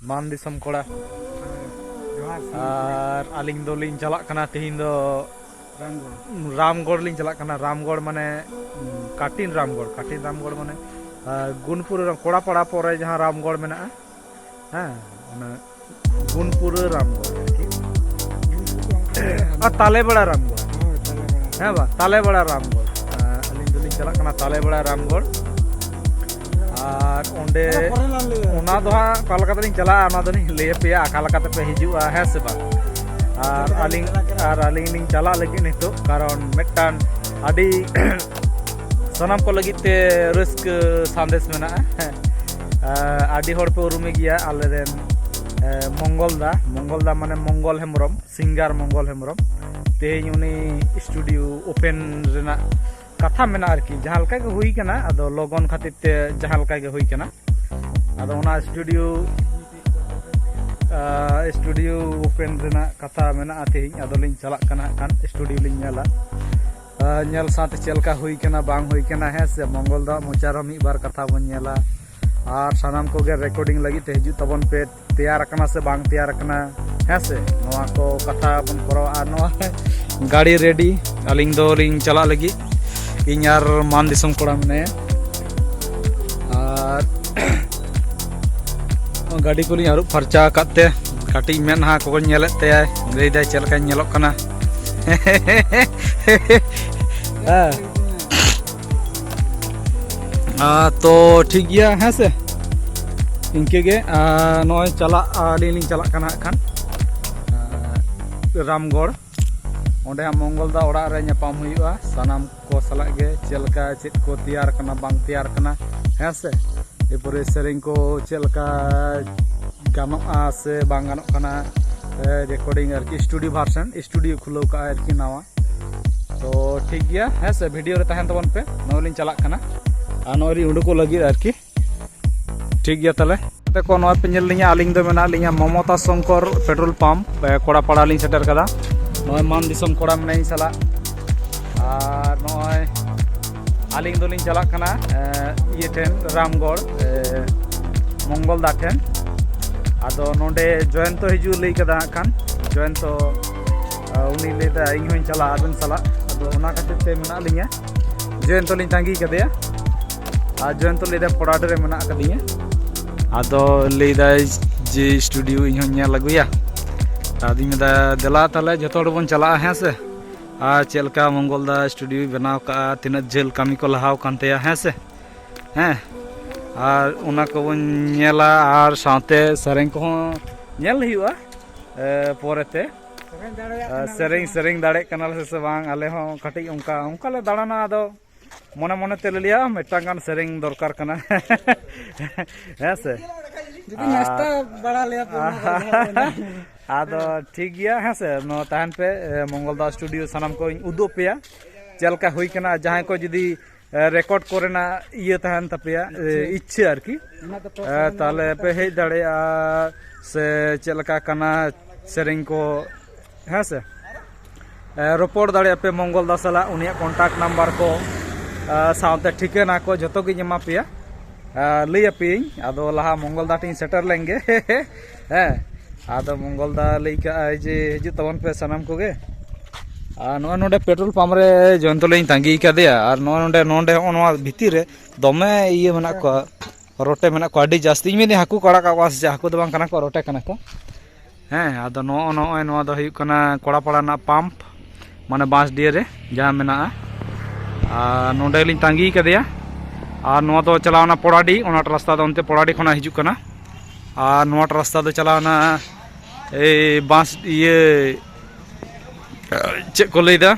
मान दिसम कोड़ा और आलिंग दो लिंग चला कना तिहिन दो रामगढ़ लिंग चला कना। रामगढ़ माने काटिन रामगढ़ माने गुणपुर कोड़ापाड़ा पर जहाँ रामगढ़ मेना हाँ गुणपुर रामगढ़ तालेबड़ा रामगढ़ हाँ बा तालेबड़ा रामगढ़ आलिंग दो लिंग चला कना तालेबड़ा रामगढ़ और ओंडे ओना दो हाँ कालकाता चला ओना दो नहीं ले पे कालकाता पे हिजुआ है से बा और आलिंग चला लगी नितो कारण मेटान आदि सनम को लगी ते रिस्क संदेश में ना आदि हर पे उरुमी गया आले रेन मंगलदा माने मंगल हेमरम सिंगार मंगल हेमरम तेज उनी स्टूडियो ओपन रेना कथा मेना आरकी जहाँ लका के हुई कना अदो लोगन खातिर ते जहाँ लका के हुई कना अदो उना स्टूडियो ओपन रेना कथा मेना तेज अदो लिंग चला कना कान स्टूडियो लिंग नेला नेल साथ चलका हुई कना बांग हुई कना है से मंगलदा मोचारो मी बार कथा बन नेला और सानाम को गे रिकॉर्डिंग लगी ते हिजु तबन पे तैयार कना से बांग तैयार कना है से नोआ को कथा बन करो आ नोआ गाड़ी रेडी आलिंग दो लिंग चला लगी इन यार मान दिसम कोड़ा मने और गाड़ी को लिंग आरुप फरचा काते काटी मेन हा को नेले ते गई दे चलका नेलोक कना तो ठीक गया है से इनके गे नॉय चला लिंग चला कना खान रामगढ़ ओंडे मंगलदा ओड़ा रे नेपाम हुआ सानाम को सला गे चलका चेक को तैयार कना बांग तैयार कना है से एपुरे सेरिंग को चलका गानो से बांग गानो कना रिकॉर्डिंग आरकी स्टूडियो वर्जन स्टूडियो खुलो का आरकी नावा तो ठीक गया है से वीडियो रे तहन तबन पे नोलिंग चला कना आ नोरी उंडको लगी आरकी ठीक गया तले ते को नोय पे नेल लिया आलिंग दो मेना लिया ममता शंकर पेट्रोल पंप कोड़ापाड़ा लिंग सेटर कदा नोय मान दिसम कोड़ा में नहीं चला और नोय आलिंग दो लिंग चला कना ये ठेन रामगढ़ मंगलदा ठेन आदो नोंडे जयंतो हिजु लई कदा खान जयंतो उनी लेदा इन हों चला आदन सला आदो ओना खातिर ते मेना लिया जयंतो लिंग तांगी कदेया आ जयंतो लेदा पड़ाड रे मेना कदिया आदो लेदा जे स्टूडियो इन हों नेल लगुया आदि में देला ताले जतो बन चला है से आ चलका मंगलदा स्टूडियो बनाव का तीन झेल कमी को लहाव कानते है से हैं और उना को बन नेला और साथे सेरेंग को नेल हुआ पोरेते सेरेंग दाड़े कनाल से बांग आले हो कटी उनका ले दाड़ाना आदो मने मने ते लिया मेटांग गान सेरेंग दरकार कना है से जुदी नाश्ता बड़ा लिया आदो ठीक गया है से नो तहन पे मंगलदा स्टूडियो सनम को उदो पेया चलका हुई कना जहां को जुदी रिकॉर्ड कोरेना ये तहन तपिया इच्छा आरकी ताले पे हे दाड़े से चलका कना सेरेंग को है से रोपोड़ दाड़े पे मंगलदा सला उनिया कॉन्टैक्ट नंबर को साउते ठिकाना को जतो की जमा पिया लई पिंग आदो लहा मंगलदा टिंग सेटर लेंगे है आदो मंगलदा लई का जे हिजु तबन पे सनम को गे नो नोडे पेट्रोल पंप रे जयंतो लई तांगी कदेया और नोडे ओनवा भिती रे दमे ये मना को रोटे मना को आडी जास्ती में हाकू कड़ा का वास जा हाकू दो बांग कना को रोटे कना को हैं आदो नो दो हुई कना कोड़ापाड़ा ना पंप माने बांस डिये रे जहां मेना नोडे लिंग तांगी कदेया और नोआ दो चलावना पोड़ाडी ओना रास्ता दो उनते पोड़ाडी खना हिजु कना और नोआ रास्ता दो चलावना ए बांस ये चेक को लैदा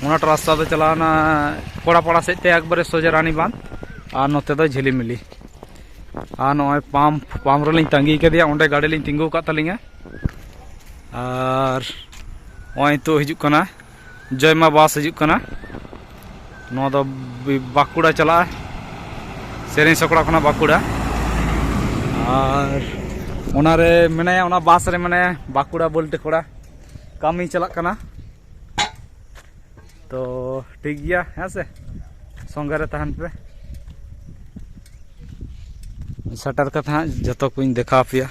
ओना रास्ता दो चलावना कोड़ापाड़ा सेते एकबारे सोजा रानी बांध और नोते दो झिलीमिली और नोय पंप रे लिंग तांगी कदेया ओंडे गाड़ी लिंग तिंगु का तलिंगा और ओय तो हिजु कना जयमा बास हिजु कना नो दो बाकुड़ा चला सेरें सकड़ा खना बाकुड़ा और ओनारे मने ओना बास रे मने बाकुड़ा बोलते कोड़ा कामी चला कना तो ठीक गया है से संगे रे तहन पे सेटर कते हाँ जो को देखा पे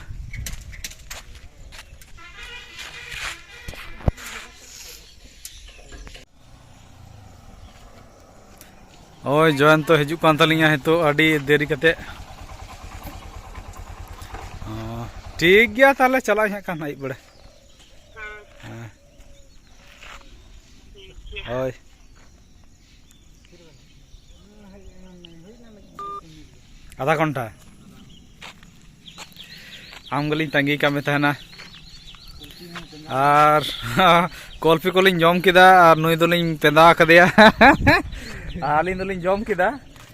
ओए जॉन तो हजू कान तलिया हेतु अड़ी देरी कते ठीक गया ताले चला है कान आई बड़े ओए आधा घंटा आम गली तंगी का में तहना और कॉल्फी को लिंग जॉम किदा और नुई दो लिंग पेंदा कदिया आलिंग दो लिंग जॉम किदा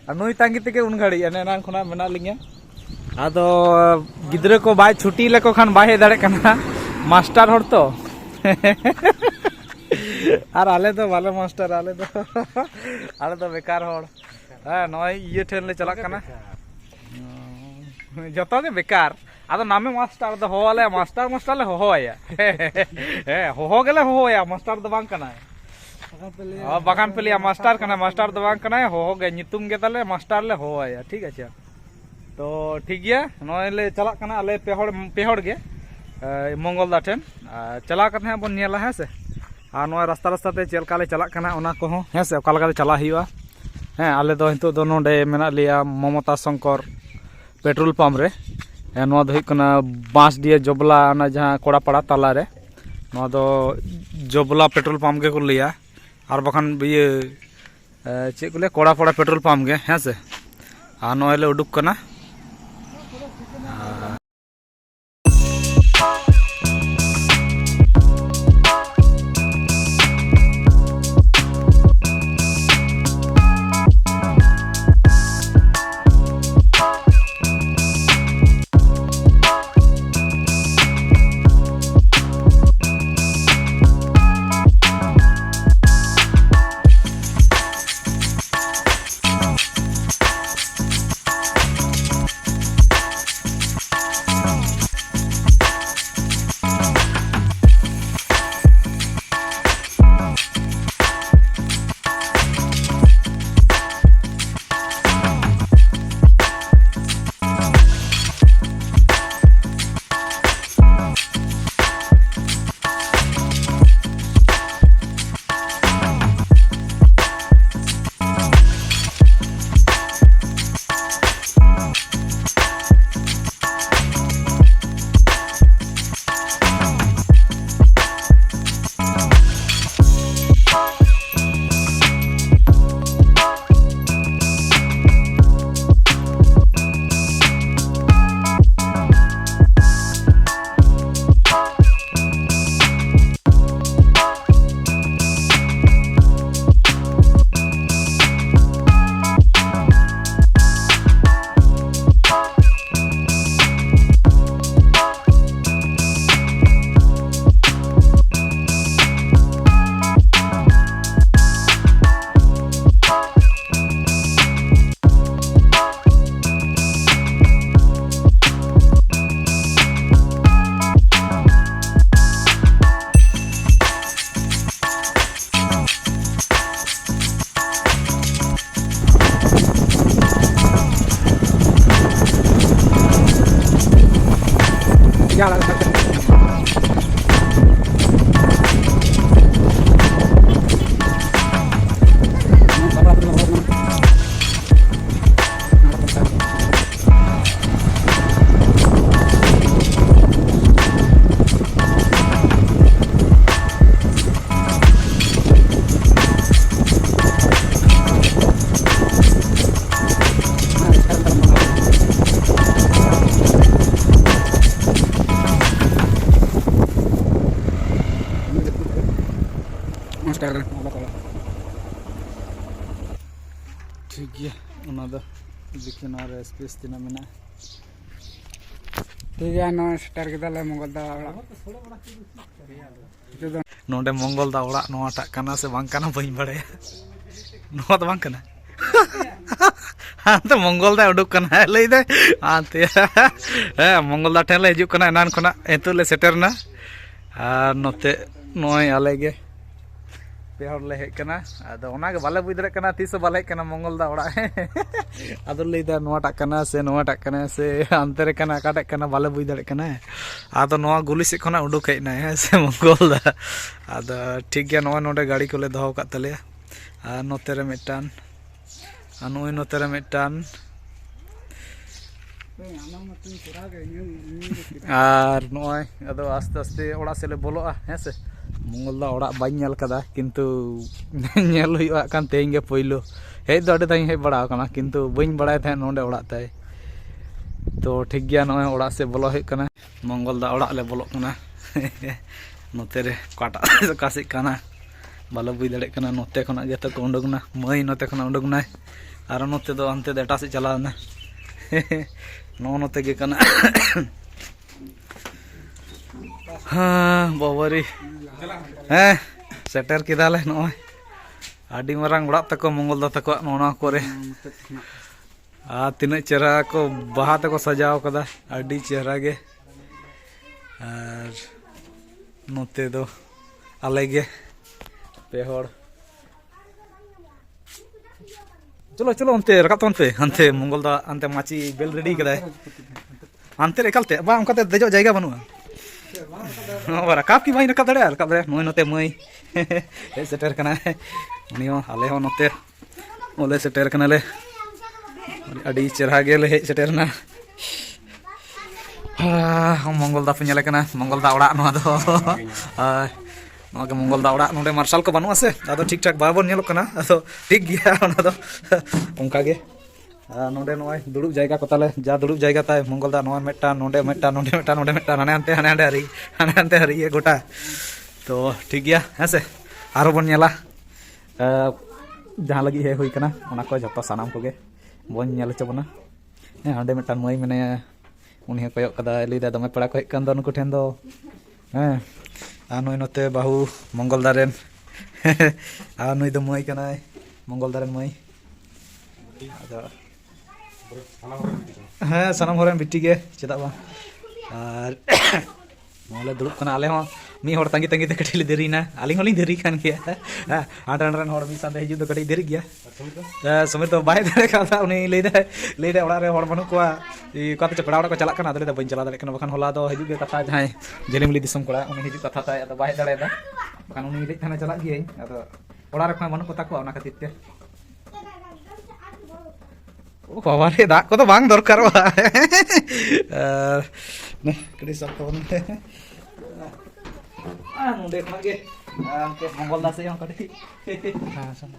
और नुई तंगी तके उन घड़ी अने नान खुना मना लिंगे आदो गिद्रे को बाय छुट्टी लेको खान बाय दाड़े कना मास्टर हर तो और आले तो वाले मास्टर आले तो बेकार हर हां नय ये ठेन ले चला कना जतो के बेकार आदो नामे मास्टर दो होले मास्टर ले होया हो गेले होया मास्टर दो बांग कना बागान पे लिया मास्टर कना मास्टर दो बांग कना हो गे नितुम गे तले मास्टर ले होया ठीक है तो ठीक गया नय ले चला कना आले पेहड़ गे मंगल दा ठेन चला कथे बन नेला है से आ नय रास्ता रास्ता ते चलका ले चला कना ओना को हो है से ओका लगा चला हिवा हैं आले दो हितो दो नोडे मेना लिया ममता शंकर पेट्रोल पंप रे नवा दो हुकना बांसडिया जोबला ना जहां कोड़ापाड़ा तला रे नवा दो जोबला पेट्रोल पंप के को लिया और बखान ये चे को ले कोड़ापाड़ा पेट्रोल पंप के हैं से आ नय ले उडुक कना ठीक है उना दा देखिए ना स्पेस तिना मेना ठीक है ना स्टार के दाले मंगल दा नोडे मंगल दा ओड़ा नोटा काना से बांग काना बई बड़े नोआ तो बांग काना हाँ तो मंगल दा उडुक काना लई दे आते मंगल दा ठेले हिजु काना एनान खना एतु ले सेटर ना और नोते नोय आले गे पे हर ले हेज कना आदो ओना के बाले बुझ दरे कना तीस बाले कना मंगल दा ओड़ा आदो लेदा नोटा कना से अंते रे कना काटे कना बाले बुझ दरे कना आदो नोआ गुली से खना उडुक हेज ना है से मंगल दा आदो ठीक गया नोआ नोडे गाड़ी को ले दोहो का तले आ नोते रे मिटान आ नोई नोते रे मिटान और नॉय अदो आस्ते आस्ते ओड़ा से ले बोलोआ हैं से मंगल दा ओड़ा बाई नेल कदा किंतु नेल हुआ कान तेज गे पहिलो हेज दो अडे दाई हेज बड़ा कना किंतु बइन बड़ाय थे नोंडे ओड़ा ताय तो ठीक गया नॉय ओड़ा से बोलो हे कना मंगल दा ओड़ा ले बोलो कना नोते रे काटा कासे कना बालो बुई दड़े कना नोते खना गे तो उडुकना मई नोते खना उडुकना और नोते दो अंते डेटा से चलाना नो नोते गे कना हाँ बाबारी हैं सेटर किदाले नॉय आडी मरांग ओड़ा तको मंगल दा तको नोना कोरे आ तिना चेहरा को बाहा तको सजाव कदा आडी चेहरा गे और नोते दो आले गे पेहड़ चलो चलो अंते रकाब तोन पे अंते मंगल दा अंते माची बेल रेडी कदा अंते एकालते बा उनकाते देजो जायगा बनुआ रकाब की भाई रकाब दड़े रकाब रे नोय नोते मई हे सेटर कना उनियो आले हो नोते ओले सेटर कना ले अडी चेहरा गेले हे सेटर ना हम मंगल दा पे नेले कना मंगल दा ओड़ा नोआ दो नोआ के मंगल दा ओड़ा नोडे मार्शल को बानुआ से आदो ठीक ठाक बाबन नेलो कना आदो ठीक गया ओना दो उनका गे नोडे नोय दुड़ुब जायगा को ताले जा दुड़ुब जायगा ताय मंगल दा नोय मेटा नोडे मेटा नोडे मेटा नोडे मेटा हाने अंते हरी ये गोटा तो ठीक गया है से आरो बन नेला जहां लगी हे हुई कना ओना को जतो सानाम को गे बन नेल चबना हांडे मेटा मई मने उनी हे कोयक कदा लेदा दमे पड़ा को हेक कान दो नुको ठेन दो हैं आ नोय नोते बाहु मंगल दारेन आ नोय दो मई कनाय मंगल दारेन मई हाँ सानाम होरेन बिटी गे चेदा बा और मोले दुड़ुब कना आले हो मी होड़ तंगी तंगी ते कटि देरीना आलिंग होलिंग देरी कान गया हां आंडरन होड़ मी साथे हिजु दो कटि देरी गया समय तो बाय दरे का उनी लेदे ओड़ा रे होड़ बनु कोआ ई कत चपड़ा ओड़ा को चला कना दरे बइन चला दरे कना बखान होला दो हिजु गे कथा जहाय जेलिमली दिसम कोड़ा उनी हिजु कथा ताय अदो बाय दरे दा बखान उनी ले थाने चला गियई अदो ओड़ा रे बनु को ताको ओना खातिर ते ओ बाबा रे दा को तो बांग दरकार बा ने कड़ी सब तो बनु नोडे खना गे के मंगल दा से हम कटी हां सन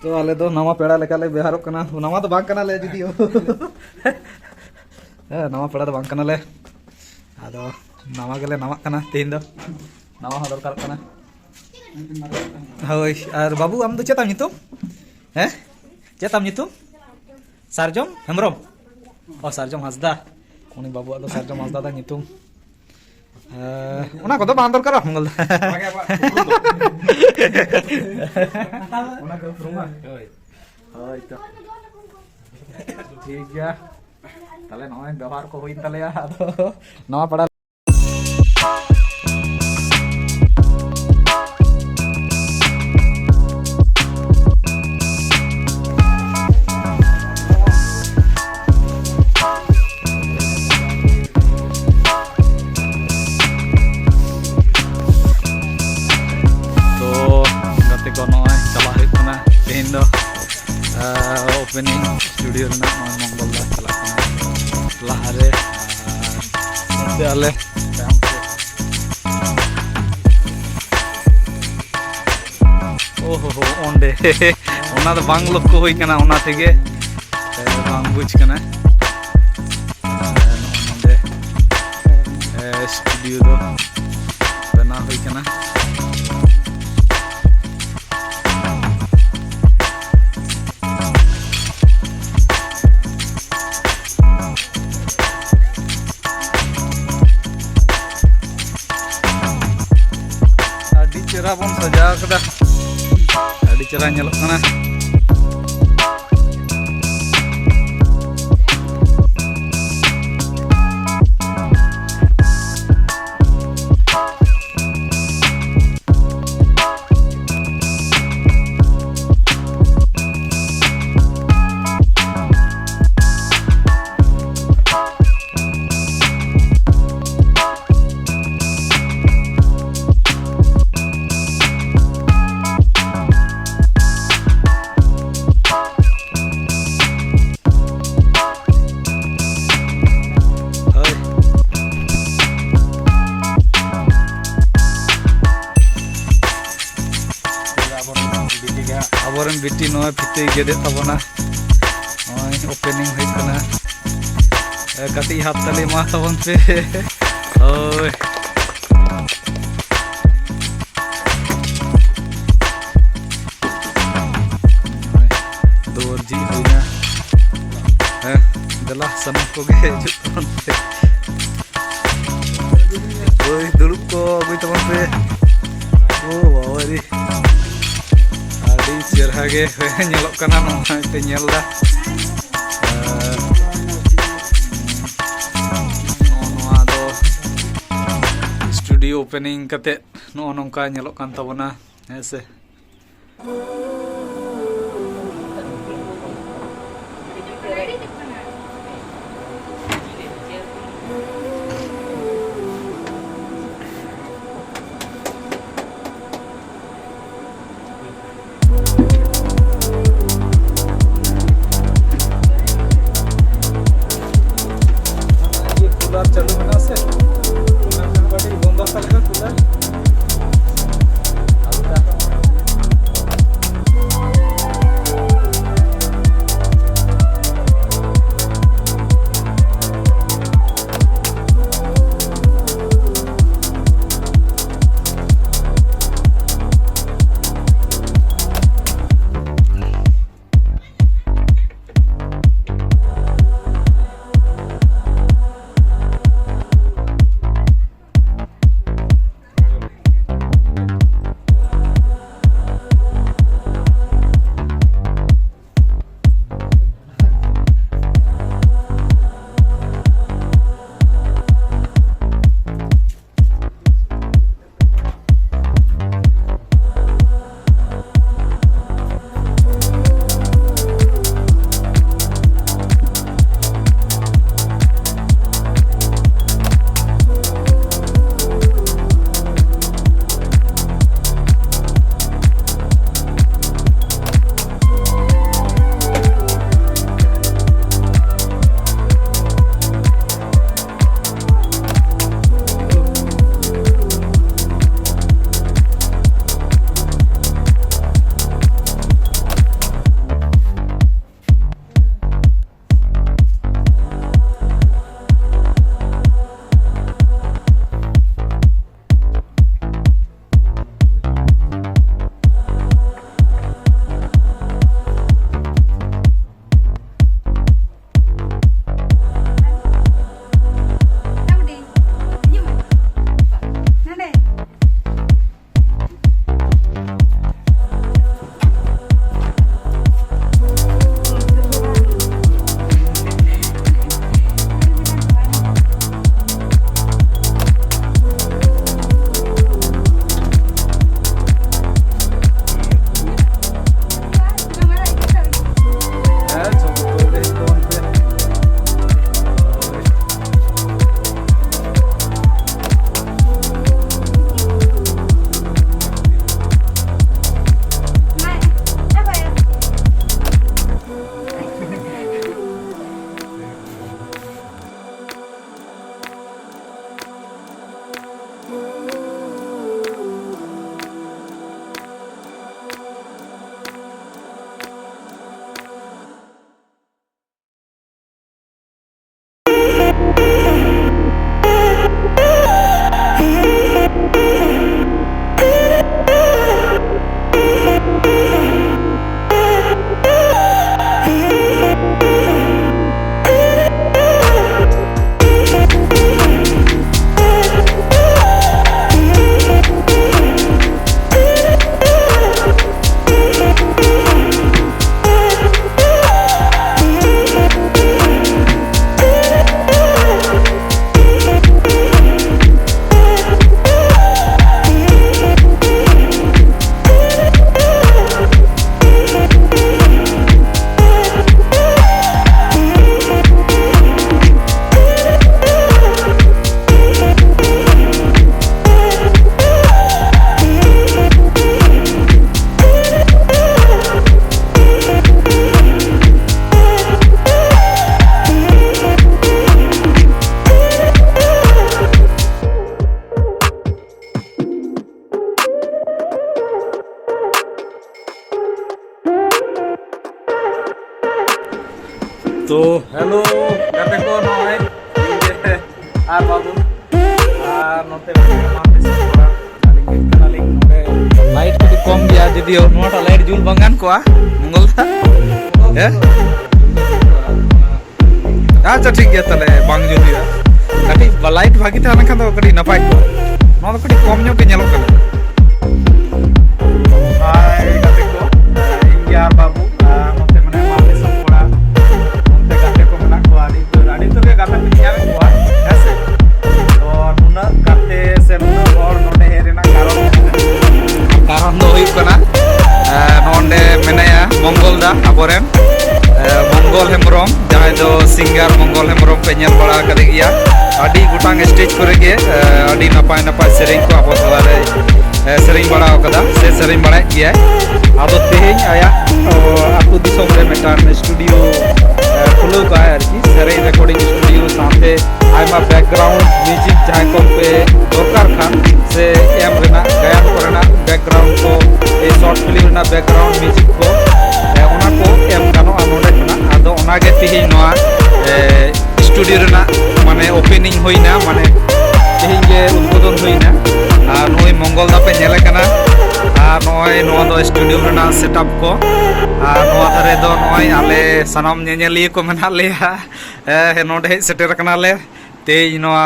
तो आले दो नवा पेड़ा लेका ले बिहारो कना नवा तो बांग कना ले जुदी नवा पेड़ा तो बांग कना ले आदो नवा गेले नवा कना तीन दो नवा हो दरकार कना होय और बाबू आम दो चेताम नितुम हैं चेताम नितुम सारजम हेमरम ओ सारजम हसदा उनी बाबू आदो सारजम हसदा दा नितुम ओना को तो बांदर करा मंगल ओना को रुमा होय होय तो ठीक गया ताले नय व्यवहार को होइन ताले आदो नवा पड़ा ओपनिंग स्टूडियो ना मंगल दा चला लहारे आले ओहो ओंडे ओना तो बांग लोक को होई कना ओना तेगे बांग बुझ कना ओंडे स्टूडियो दो बना होई कना चेहरा बन सजा कदा अड़ी चेहरा नेलोग कना बिटी नॉय फिते गेदे तबना नॉय ओपनिंग हुई कना कति हाथ तले मा तबन पे ओय दौर जी हुईना दला सनम को गे जुत तबन पे ओय दुड़ुब को अगुई तबन पे ओ बावरी आदि चेहरा गे नेलोक कना नोय पे नेलदा नोआ दो स्टूडियो ओपनिंग कते नो नोंका नेलोक कान तबना हेसे कूलर चालू मेना से cooler kan badi bomba salga cooler तो हेलो गाते को नॉय आर बाबू आर नोते लाइट कटी कम गया जदियो नोटा लाइट जुल बांगान को मंगल था अच्छा ठीक है तले बांग जुलिया कटी लाइट भागी था ना तो कटी नपाय को नो तो कटी कम ᱧᱚᱜ ᱜᱮ ᱧᱮᱞᱚᱜ ᱠᱟᱱᱟ हाय गाते को इंडिया बाबू नोते माने माले सब पड़ा नोते गाते को मेना को आडी तो गे गाते को ᱧᱟᱢ को हेसे तो नुना गाते से नुना और नोडे हेरेना कारण दो हुई कना नोंडे मेनाया मंगलदा अबोरेन मंगल हेमरम जहां दो सिंगर मंगल हेमरम पे ñel बड़ा करे गया आडी गुटांग स्टेज करे गे आडी नपाय नपाय सेरेंग को अब तलारे सेरेंग बड़ा कदा से सेरेंग बड़ा किया आदो तेहेñ आया आतु दिसोम रे मेटान स्टूडियो खुलो का है आरकी सेरेंग रिकॉर्डिंग स्टूडियो साथे आयमा बैकग्राउंड म्यूजिक जहां को पे दरकार खान से एम रेना गायन करना बैकग्राउंड को ए शॉर्ट फिल्म ना बैकग्राउंड म्यूजिक को ओना को एम गानो नोडे खना आदो ओना गे तेहेñ नोआ स्टूडियो रेना माने ओपनिंग होइना माने तेहेñ गे उद्घाटन होइना आ नोय मंगल दा पे नेले कना आ नोय नोआ दो स्टूडियो रेना सेटअप को आ नोआ धारे दो नोय आले सनाम नेनेलिया को मेना लेया नोडे हेज सेटर कना ले तेहेñ नोआ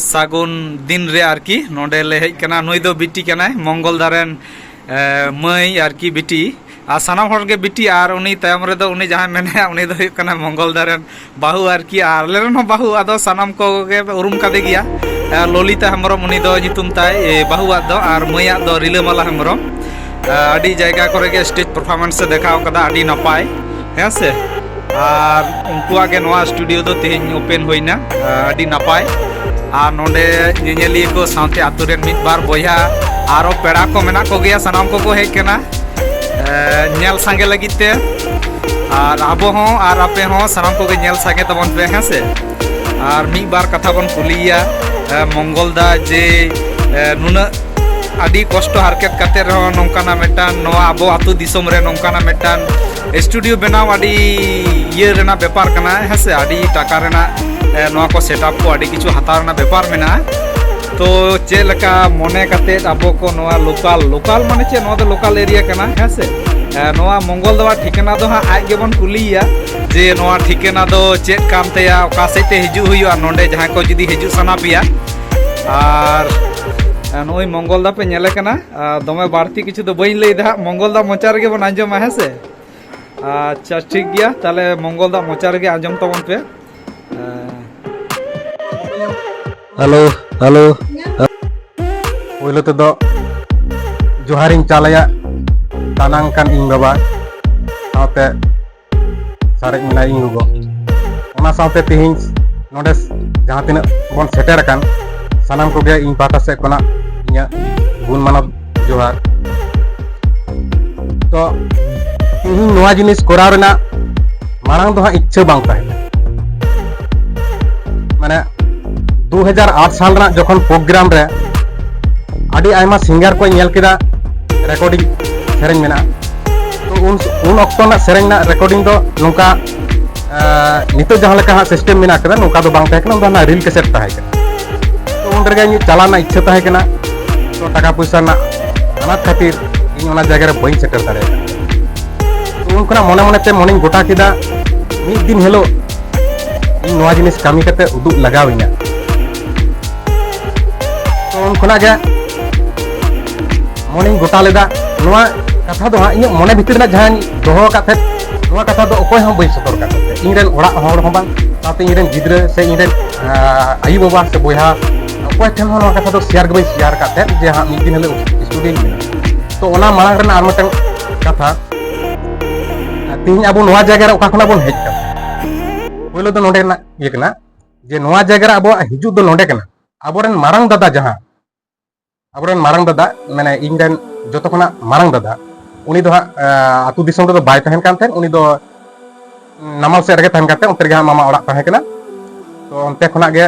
सागुन दिन रे आरकी नोडे ले हेज कना नोय दो बिटी कनाय मंगल दारेन मई आरकी बिटी आ सानाम हर गे बिटी आर उनी तायम रे दो उनी जहां मेने उनी दो हुई कना मंगल दारेन बाहु आरकी आर लेरन हो बाहु आदो सानाम को गे उरुम कादे गिया ललिता हेमरम उनी दो नितुम ताय बाहु आदो आर मया दो रिलामाला हेमरम आडी जायगा करे गे स्टेज परफॉर्मेंस से देखाव कदा आडी नपाय हेसे आर उनकुआ गे नोआ स्टूडियो दो तेहेñ ओपन होइना आडी नपाय आर नोंडे नेनेलिया को साथे आतुरेन मिद बार बोया आरो पेड़ा को मेना को गया सनाम को हेज कना नेल संगे लगिते और आबो हो और आपे हो सनाम को नेल संगे तबन पे हेसे और मी बार कथा बन कुलिया मंगल दा जे नुना आदि कष्ट हारकेत काते रहो नोंकाना मेटान नोआ आबो आतु दिसोम रे नोंकाना मेटान स्टूडियो बनाव आदि ये रेना व्यापार कना हेसे आदि टाका रेना नोआ को सेटअप को आदि किछु हाताव रेना व्यापार मेना तो चे लका मने काते आबो को नोआ लोकल माने चे नोआ दो लोकल एरिया कना हेसे नोआ मंगल दवा ठिकाना दो हा आज गेबन कुलिया जे नोआ ठिकाना दो चेक काम तया ओका सेते हिजु हुयो नोंडे जहां को जदी हिजु सना पिया और नोई मंगल दा पे नेले कना दमे बाड़ती किछु दो बइन लई दा मंगल दा मोचा रे बन आंजम हेसे अच्छा ठीक गया ताले मंगल दा मोचा रे आंजम तबन पे हेलो हेलो पहले तो जोहारिंग चालया तानांग कान इंग बाबा साथे सारे मिना इंग गो ओना साथे तेहेñ नोडे जहां तिना बन सेटर कान सानाम को गे इन पाटा से कोना इया गुण मानव जोहार तो तेहेñ नोआ जिनिस कोराव रेना मारांग दो हा इच्छा बांग ताहे माने 2008 साल रा जखन प्रोग्राम रे आडी आयमा सिंगर को नेल केदा रिकॉर्डिंग सेरेंग मेना तो उन ऑक्टो ना सेरेंग ना रिकॉर्डिंग दो नोका नितो जहां लेका सिस्टम मेना कदा नोका दो बांग ताहे कना ना रील कैसेट ताहे कना तो उन रगे चलाना इच्छा ताहे कना तो टाका पैसा ना अनाथ खातिर इन ओना जगह रे बइन सेटर दारे तो उनकना मने मने ते मने गोटा केदा मिद दिन हेलो इन नोआ जिनिस कामी कते उदुग लगाविना तो उनखना गे मने गोटा लेदा नोआ कथा दो हाँ इन मने भितर ना जहां दोहो काते नोआ कथा दो ओकोय हम बइन सतर काते इनरेन ओड़ा हर हो बांग साथे इनरेन गिद्रा से इनरेन आयु बाबा से बोया ओकोय ठेन नोआ कथा दो शेयर गबई शेयर काते जे हाँ मिद दिन हेले स्टूडियो में तो ओना मांग रेना आर मटन कथा तीन अब नोआ जगह रे ओका खना बोन हेज का पहले तो नोडे ना ये कना जे नोआ जगह रे अब हिजु दो नोडे कना आबोरेन मारंग दादा जहां आबोरेन मारंग दादा माने इनरेन जतो खना मारंग दादा उनी दो आतु दिसोम दो बाय तहन कान थेन उनी दो नामाल से रगे तहन काते उनते गे मामा ओड़ा तहन कना तो उनते खना गे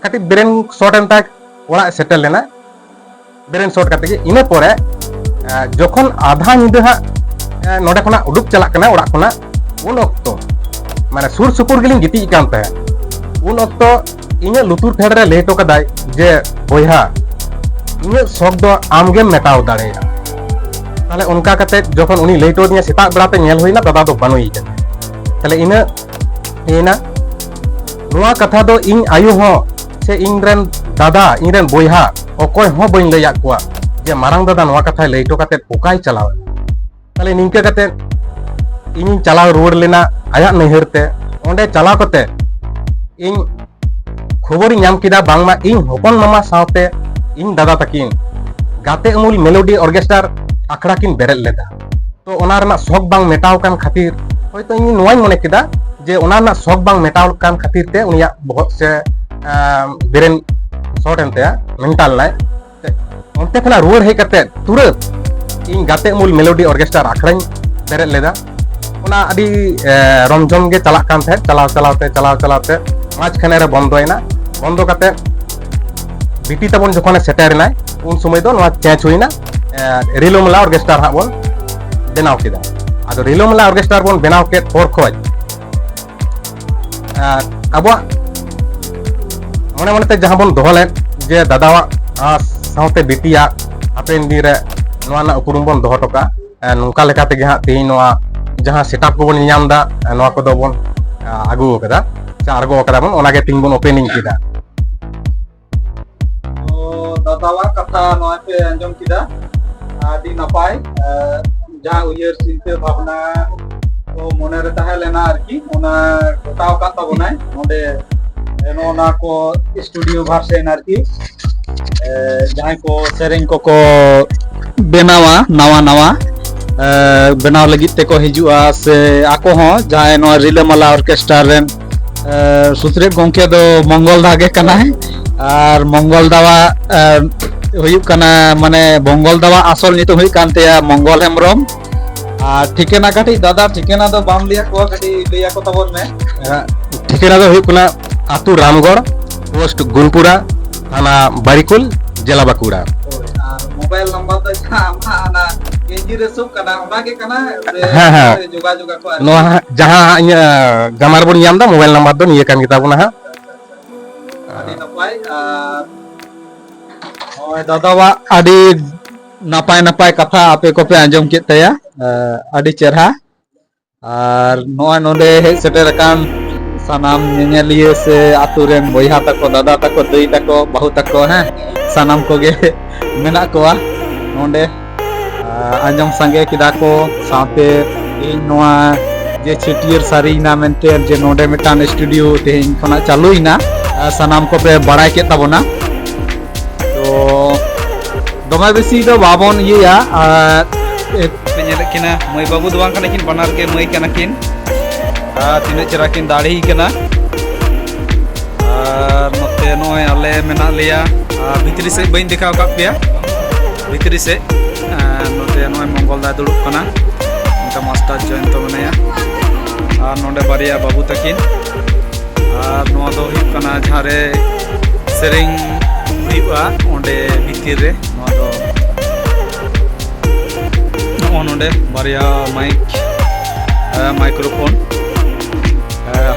कति ब्रेन शॉट एन तक ओड़ा सेटल लेना ब्रेन शॉट काते गे इने परे जखन आधा निदे हा नोडे खना उडुक चलाक कना ओड़ा खना उन ऑक्टो माने सुर सुपुर गिलिंग गिति कान तहे उन अक्तो इने लुतुर फेड रे लेटो कदाय जे बोया इने शौक दो आमगे मेटाव दाड़ेया ताले उनका कते जखन उनी लेटो दिया सेता बेलाते नेल होइना दादा दो बनुई के ताले इने एना नुआ कथा दो इन आयु हो से इंग्रेन दादा इंग्रेन बोया अकोय हो बइन लैया कुआ जे मारंग दादा नुआ कथा लेटो कते पोकाय चलाव ताले निंके कते इन चलाव रोड लेना आया नहरते ओंडे चलाव कते इन खबर नाम किदा बांगमा इन होपन मामा सावते इन दादा तकिन गाते अमूल मेलोडी ऑर्केस्ट्रा आखड़ा किन बेरेल लेदा तो ओना रना शौक बांग मेटाव कान खातिर होयतो इन नोवाई मने किदा जे ओना रना शौक बांग मेटाव कान खातिर ते उनिया बहुत से बेरेन शॉर्ट एनते मेंटल लाय ओंते खना रुवर हे करते तुरंत इन गाते अमूल मेलोडी ऑर्केस्ट्रा आखड़ा बेरेल लेदा ओना अडी रमझम गे चला कान थे चलावते पाँच खाने रे बंदोयना बंदो काते बीटी तबन जखने सेटेरना उन समय दो नवा चेंज हुईना रिलोमला ऑर्केस्ट्रा हा बोन बनाव केदा आदो रिलोमला ऑर्केस्ट्रा बोन बनाव के पर खोज अबो मने मने ते जहां बोन दोहले जे दादावा साउते बीटिया हापेन दिन रे नवा ना उकुरुम बोन दोह टोका नुका लेकाते गे हा तेई नवा जहां सेटअप को बोन ᱧᱟᱢदा नवा को दो बोन आगु कदा चारगो कदा बोन ओनागे तिंग बोन ओपनिंग किदा दादावा कथा नॉय पे अंजम किदा आदि नपाय जहां उयर चिंता भावना तो मोने रे ताहे लेना आरकी ओना गोटाव का तबनाय ओंडे एनोना को स्टूडियो भार से आरकी जहां को सेरेंग को बेनावा नवा नवा बनाव लगित ते को हिजुआ से आको हो जहां नो रिलेमाला ऑर्केस्ट्रा रेन सुत्रे गोंके दो मंगल दागे कना है और मंगल दावा हुयुक कना माने मंगल दावा आसल नितो हुई कानते मंगल हेमरम और ठिकाना काटी दादा ठिकाना दो बाम लिया को काटी लिया को तबन में ठिकाना दो हुयुक कना आतु रामगढ़ पोस्ट गुलपुरा थाना बारिकुल जिला बांकुड़ा मोबाइल नंबर तो आना एनजी रे सब कना ओना के कना जोगा जोगा को नो जहां गमार बोन यामदा मोबाइल नंबर दो निये कान किताबना हा आदि नपाय ओय दादावा आदि नपाय नपाय कथा आपे को पे आंजम के तया आदि चेरहा और नोय नोंडे हे सेटर कान सनाम नेनेलिए से आतुरेन बोया तको दादा तको दई तको बहु तको हैं सनाम को गे मेना कोआ नोंडे आंजम संगे किदा को साथे इन नोआ जे छटियर सारीना मेंते जे नोंडे मिटान स्टूडियो तेहिन खना चालुइना सनाम को पे बड़ाई के तबना तो दमा बेसी दो बाबन ये पेनेल किना मई बाबू दवान कना किन बनार के मई कना किन तिने चरा किन दाढ़ी कना और नते नोय आले मेना लिया भितरी से बइन दिखाव का पिया भितरी से नोते नोय मंगल दा दुड़ुब कना उनका मास्टर जॉइन तो मनेया और नोंडे बारिया बाबू तकिन और नोआ दो हुई कना झारे सेरिंग हुईबा ओंडे भितिर रे नोआ दो नोंडे बारिया माइक माइक्रोफोन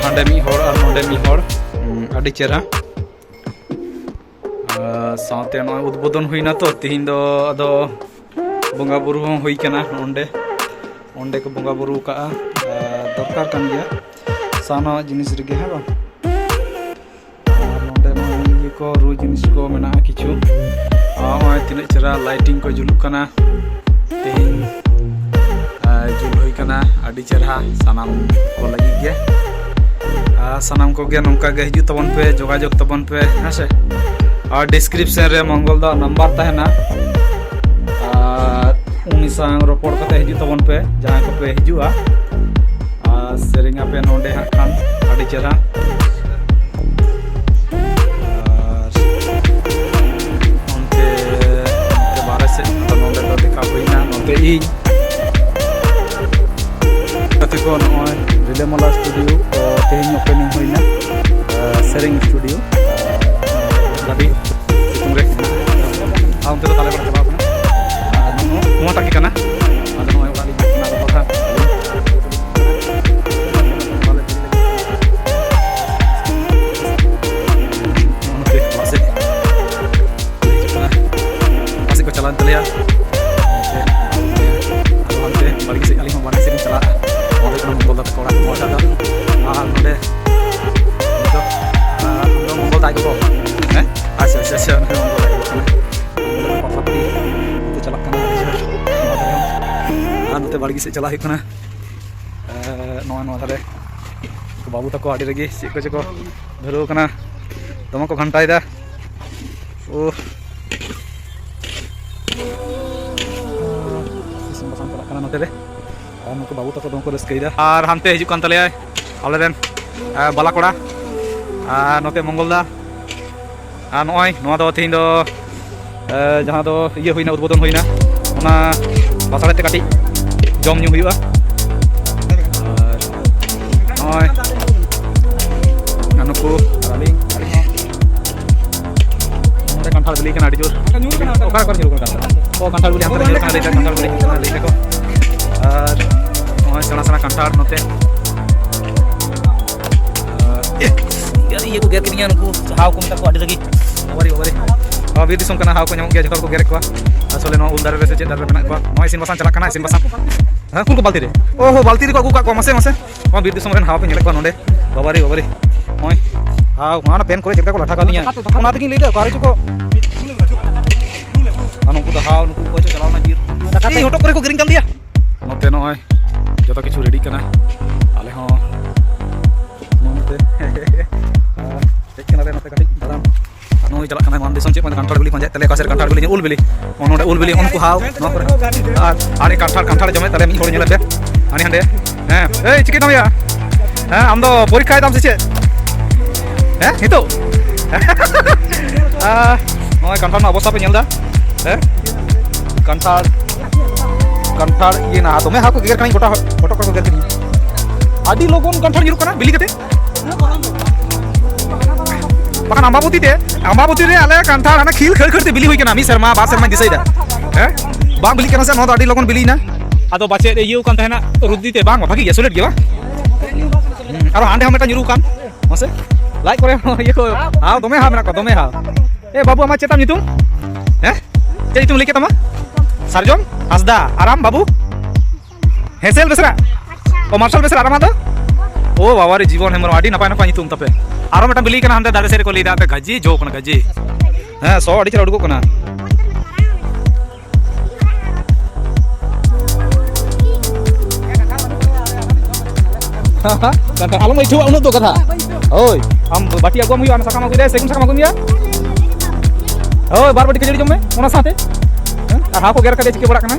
हांडे मी होड़ और नोंडे मी होड़ आदि चेरा साथे नोआ उद्बोधन हुईना तो तिहिन दो अदो बंगा बुरु हों हुई कना ओंडे ओंडे को बंगा बुरु का दरकार कान गया साना जिनिस रगे है बा को रू जिनिस को मेना किछु आय तिने चरा लाइटिंग को जुलुक कना तेहिन जुल होई कना आडी चरहा सनाम को लगी गे सनाम को गे नंका गे हिजु तबन पे जोगाजोग तबन पे हसे और डिस्क्रिप्शन रे मंगल दा नंबर तहना उनी संग रोपड़ कते हिजु तबन पे जहां को पे हिजुआ सेरिंगा पे नोंडे हा खान आडी चरहा इन कते को नय रिलेमाला स्टूडियो तेहिन ओपनिंग होइना सेरिंग स्टूडियो गाड़ी सितुंग रे आउं ते ताले बड़ा चला अपना नो टाकी कना आदो नय गाड़ी ना बथा बाड़गी से चला हुई धारे बाबू तक आड़ी रही चेक को धरव दमे को घंटा ओ नोते बाबू तक दमे को रस्कईदा और हानते हजुकान तलेया आलेरेन बाला कोड़ा नोते मंगलदा नॉय तीन जहाँ दो ये हुईना उद्बोधन हुईना ओना बासाड़े ते काटी जम न्यू हुईआ नॉय नुकु रालिंग कंठाल बिली कना जोर ओका कर ᱧᱩᱨᱩᱜ ᱠᱟᱱᱟ ओ कंठाल बिली हाथ ᱧᱩᱨᱩᱜ ᱠᱟᱱᱟ कंठाल बिली लई को और नॉय सना सना कंठाल नोते यार ये को गेर किनिया नुकु हाव को मता को आडी लगी ओवरी बीर दिसम कना हाव को ᱧᱟᱢᱚᱜ ᱜᱮᱭᱟ ᱡᱚᱛᱚ ᱠᱚ ᱜᱮᱨᱮ ᱠᱚᱣᱟ ᱟᱥᱚᱞᱮ ᱱᱚᱣᱟ ᱩᱞ ᱫᱟᱨᱮ ᱨᱮ ᱥᱮ ᱪᱮᱫ ᱫᱟᱨᱮ ᱨᱮ ᱢᱮᱱᱟᱜ ᱠᱚᱣᱟ ᱱᱚᱣᱟ ᱤᱥᱤᱱ ᱵᱟᱥᱟᱝ ᱪᱟᱞᱟᱜ ᱠᱟᱱᱟ ᱤᱥᱤᱱ ᱵᱟᱥᱟᱝ ᱦᱮᱸ ᱠᱩᱞ ᱠᱚ ᱵᱟᱞᱛᱤ ᱨᱮ ᱳᱦᱳ ᱵᱟᱞᱛᱤ ᱨᱮ ᱠᱚ ᱟᱹᱜᱩ ᱠᱟᱜ ᱠᱚᱣᱟ ᱢᱟᱥᱮ ᱱᱚᱣᱟ ᱵᱤᱨ ᱫᱤᱥᱚᱢ ᱨᱮᱱ ᱦᱟᱣ ᱯᱮ ᱧᱮᱞᱮᱫ ᱠᱚᱣᱟ ᱱᱚᱰᱮ ᱵᱟᱵᱟᱨᱤ ᱱᱚᱜᱼᱚᱭ ᱦᱟᱣ ᱚᱱᱟ ᱯᱮᱱ ᱠᱚᱨᱮ ᱪᱮᱫ ᱞᱮᱠᱟ ᱠᱚ ᱞᱟᱴᱷᱟ ᱠᱟᱫᱤᱧᱟ ᱚᱱᱟ ᱛᱮᱜᱤᱧ ᱞᱟᱹᱭᱫᱟ ᱚᱠᱟᱨᱮ ᱪᱚ ᱠᱚ ᱱᱩᱠᱩ ᱫᱚ ᱦᱟᱣ ᱱᱩᱠᱩ ᱚᱠᱚᱭ ᱪᱚ ᱪᱟᱞᱟᱣᱱᱟ ᱵᱤᱨ ᱦᱚᱴᱚᱜ ᱠᱚᱨᱮ ᱠᱚ ᱠᱤᱨᱤᱧ ᱠᱟᱫᱤᱭᱟ ᱱᱚᱛᱮ ᱱᱚᱜᱼᱚᱭ ᱡᱚᱛᱚ ᱠᱤᱪᱷᱩ ᱨᱮᱰᱤ ᱠᱟᱱᱟ ᱟᱞᱮ ᱦᱚᱸ ᱱᱚᱛᱮ ᱦᱮᱡ ᱠᱟᱱᱟᱞᱮ ᱱᱚᱛᱮ ᱠᱟᱹᱴᱤᱡ ᱫᱟᱬᱟᱱ नोई चला मान दिसम चेक कंठाड़ बिली पंजायत तले कासेर कंठाड़ बिली उल बिली उनको हाव आनी कंठाड़ जमे तले मी होड़ नेलते आनी हंडे हैं ए चिके नमिया हैं आम दो परीक्षा दाम से चे हैं हितो नोय कंठाड़ ना अवस्था पे नेलदा हैं कंठाड़ ये ना दमे हाव को गेर कनी गोटा फोटो को गेर कनी आदि लोगन कंठाड़ ᱧᱩᱨᱩᱜ ᱠᱟᱱᱟ बिली कते बाखान अम्बाबती रे आले कंठाड़ हाना खिल खड़ खड़ते बिली हुई कना मी शर्मा बा शर्मा दिसैदा हैं बांग बिली कना से नो आडी लगन बिलीना आदो बाचे इयो कान तहना रुद्दीते बांग भागी ये सोलेट गे बा आरो हांडे हम मेटा ᱧᱩᱨᱩᱜ कान मसे लाइक करे ये को हां दमे हा मेना को दमे हा ए बाबू आमा चेताम नितुम हैं चे नितुम लिखे तमा सारजम हासदा आराम बाबू हेसेल बेसरा ओ मार्शल बेसरा आराम दो ओ बाबा रे जीवन हेमर आडी नपाय नपाय नितुम तपे आरो मेटा बिली कना हमते दारे सेरे को लीदा गजी जो कना गजी हां सो आडी चला उडको कना हां कंठा आलो मई ठुआ उनो तो कथा ओय हम बाटी अगुम हुई आना सकाम अगु दे सेकुन सकाम अगुम या ओय बार बाटी कजड़ी जमे ओना साथे हां को गेर कदे चिके बड़ा कना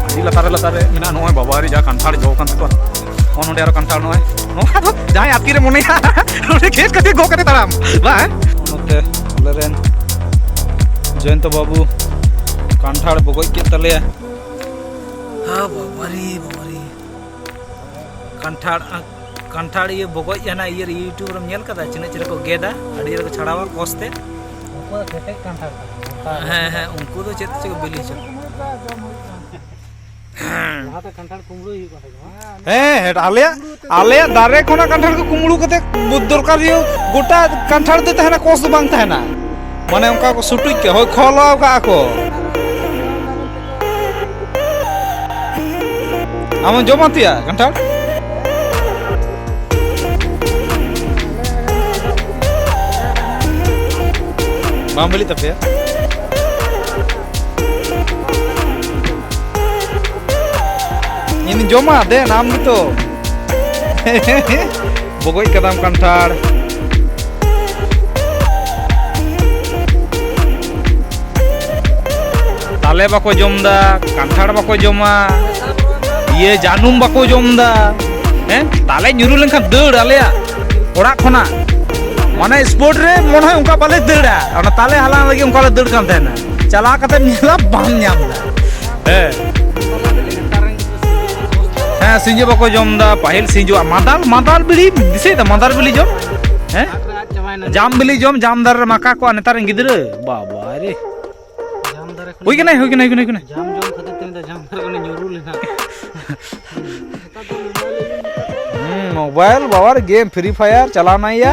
आडी लतारे मिना नोय बाबा रे जा कंठाड़ जो कान तको ओनोडे आरो कंठाड़ नोय नोहा दो जाय आती रे मोनेया नोडे केस कते गो कते ताराम बा नोते लेरेन जयंत बाबू कंठाड़ बगोय के तले हां बाबारी कंठाड़ ये बगोय जाना ये यूट्यूब रे नेल कदा चिना चिरा को गेदा आडी रे को छाड़ावा कोस्ते उनको केटे कंठाड़ हैं उनको तो चेत से बिली छ लाहाते कंठाड़ कुमड़ू ही को आले दारे कोना कंठाड़ को कुमड़ू कते दरकार यो गोटा कंठाड़ दे तहना कोस दो बांग तहना माने उनका को सुटुई के होय खलाव का को आम जमातिया कंठाड़ बामबली तपे इन जमा दे नाम तो बगोय कदम कंठाड़ ताले बाको जमदा कंठाड़ बाको जमा ये जानुम बाको जमदा हैं ताले ᱧᱩᱨᱩ लेनखान दौड़ आलेया ओड़ा खना माने स्पोर्ट रे मन है उनका बाले दौड़ा और ताले हालांग लगी उनका दौड़ कान तहना चला कते नेला बाम ᱧᱟᱢदा हैं सिंजो बाको जमदा पाहिल सिंजो मादाल बिली दिसे दा मादाल बिली जम हैं जाम बिली जम जामदार रे माका को नेतार गिदरे बाबा रे जामदार हुई कने जाम जम खातिर तेन जामदार को ᱧᱩᱨᱩ लेना मोबाइल बाबार गेम फ्री फायर चलाना या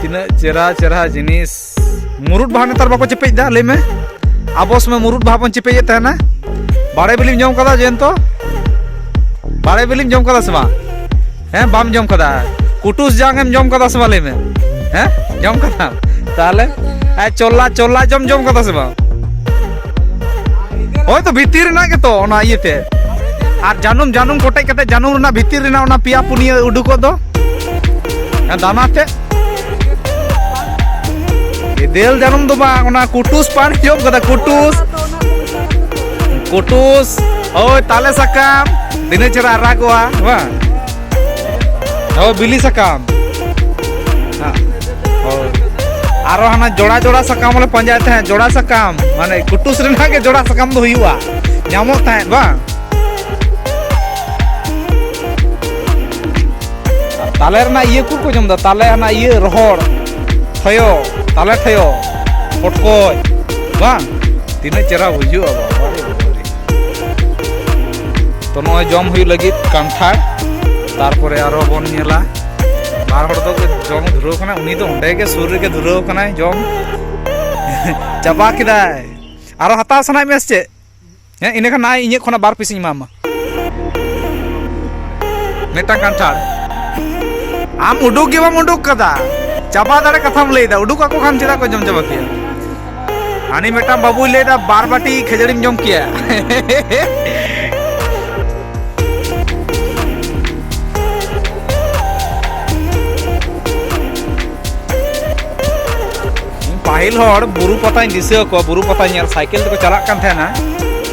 तीना चेरा जिनिस मुरुट बाहा नेतार बाको चेपेज दा ले में आबोस में मुरुट बाहा बन चेपेज तहना बाड़े बिलिम जम कदा जेंतो बाड़े बिलिम जम कदा समा हैं बाम जम कदा कुटुस जांगेम जम कदा समा ले में हैं जम कदा ताले चोला चोला जम कदा से बा ओय तो भीतर ना के तो ओना इयते आर जानूम जानूम कोटे कते जानूम ना भीतर ना ओना पिया पुनिया उडुको दो दाना ते देल जानूम दो बा ओना कुटुस पान जम कदा कुटुस ओय ताले सकाम दिने चरा रागवा बा ओ बिली सकाम आरो हाना जोड़ा जोड़ा सकाम ले पंजायत है जोड़ा सकाम माने कुटुस रेना के जोड़ा सकाम दो हुआ नामो था बा ताले रना ये को जम दा ताले ना ये रोहड़ थयो ताले थयो पटकोय बा तिने चरा हुआ बा तो नो जम हुई लगी कांठार तारपरे आरो बन नेला बार हड़ तो जम धुरो कना उनी तो ओंडे के सुर के धुरो कना जम चाबा किदाय आरो हता सनाय मेस चे हे इने खना इने खना बार पिसिं मामा नेटा कांठार आम उडुक के बाम उडुक कदा चाबा दारे कथाम लेदा उडुक को खान चिदा को जम चाबा किया आनी मेटा बाबू लेदा बार बाटी खजड़ीम जम किया पाहिल हड़ बुरु पता दिशा को बुरु पता नेल साइकिल को चला कान थे ना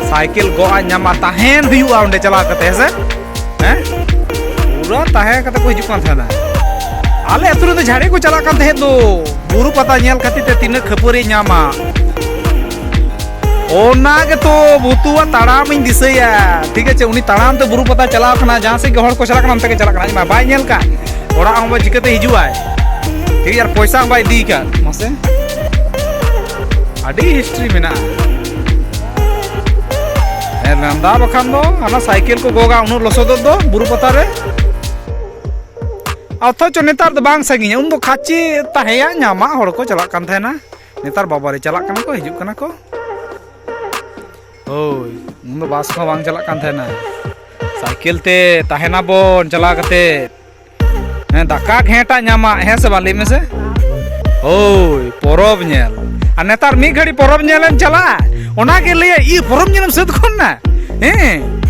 साइकिल गो आमा ताहेन हुआ ओंडे चला कते से हैं पूरा ताहे कते को हिजु कान थे ना आले अतुरे तो झाड़ी को चला कान थे दो बुरु पता नेल खातिर ते तीन खपरी नामा ओना के तो बुतुआ ताड़ाम इन दिसया ठीक है उनी ताड़ाम तो बुरु पता चला कना जहां से हड़ को चला कना अंत के चला कना मा बाय नेल का ओड़ा हम जिकते हिजुआ ठीक यार पैसा बाय दी का मसे आडी हिस्ट्री में ना नंदा बखान दो आना साइकिल को गोगा उन लसोद दो बुरु पता रे अथच नेतार दो बांग सगिया उन दो खाची ताहेया नामा हड़ को चला कान थे ना नेतार बाबा रे चला कना को हिजु कना को ओय उन दो बास को बांग चला कान थे ना साइकिल ते ताहेना बोन चला कते दाका घेटा नामा हे से बाले में से ओय परब नेल आ नेतार मी घड़ी परब नेलन चला ओना के लिए ई परब नेलम सद खन ना हैं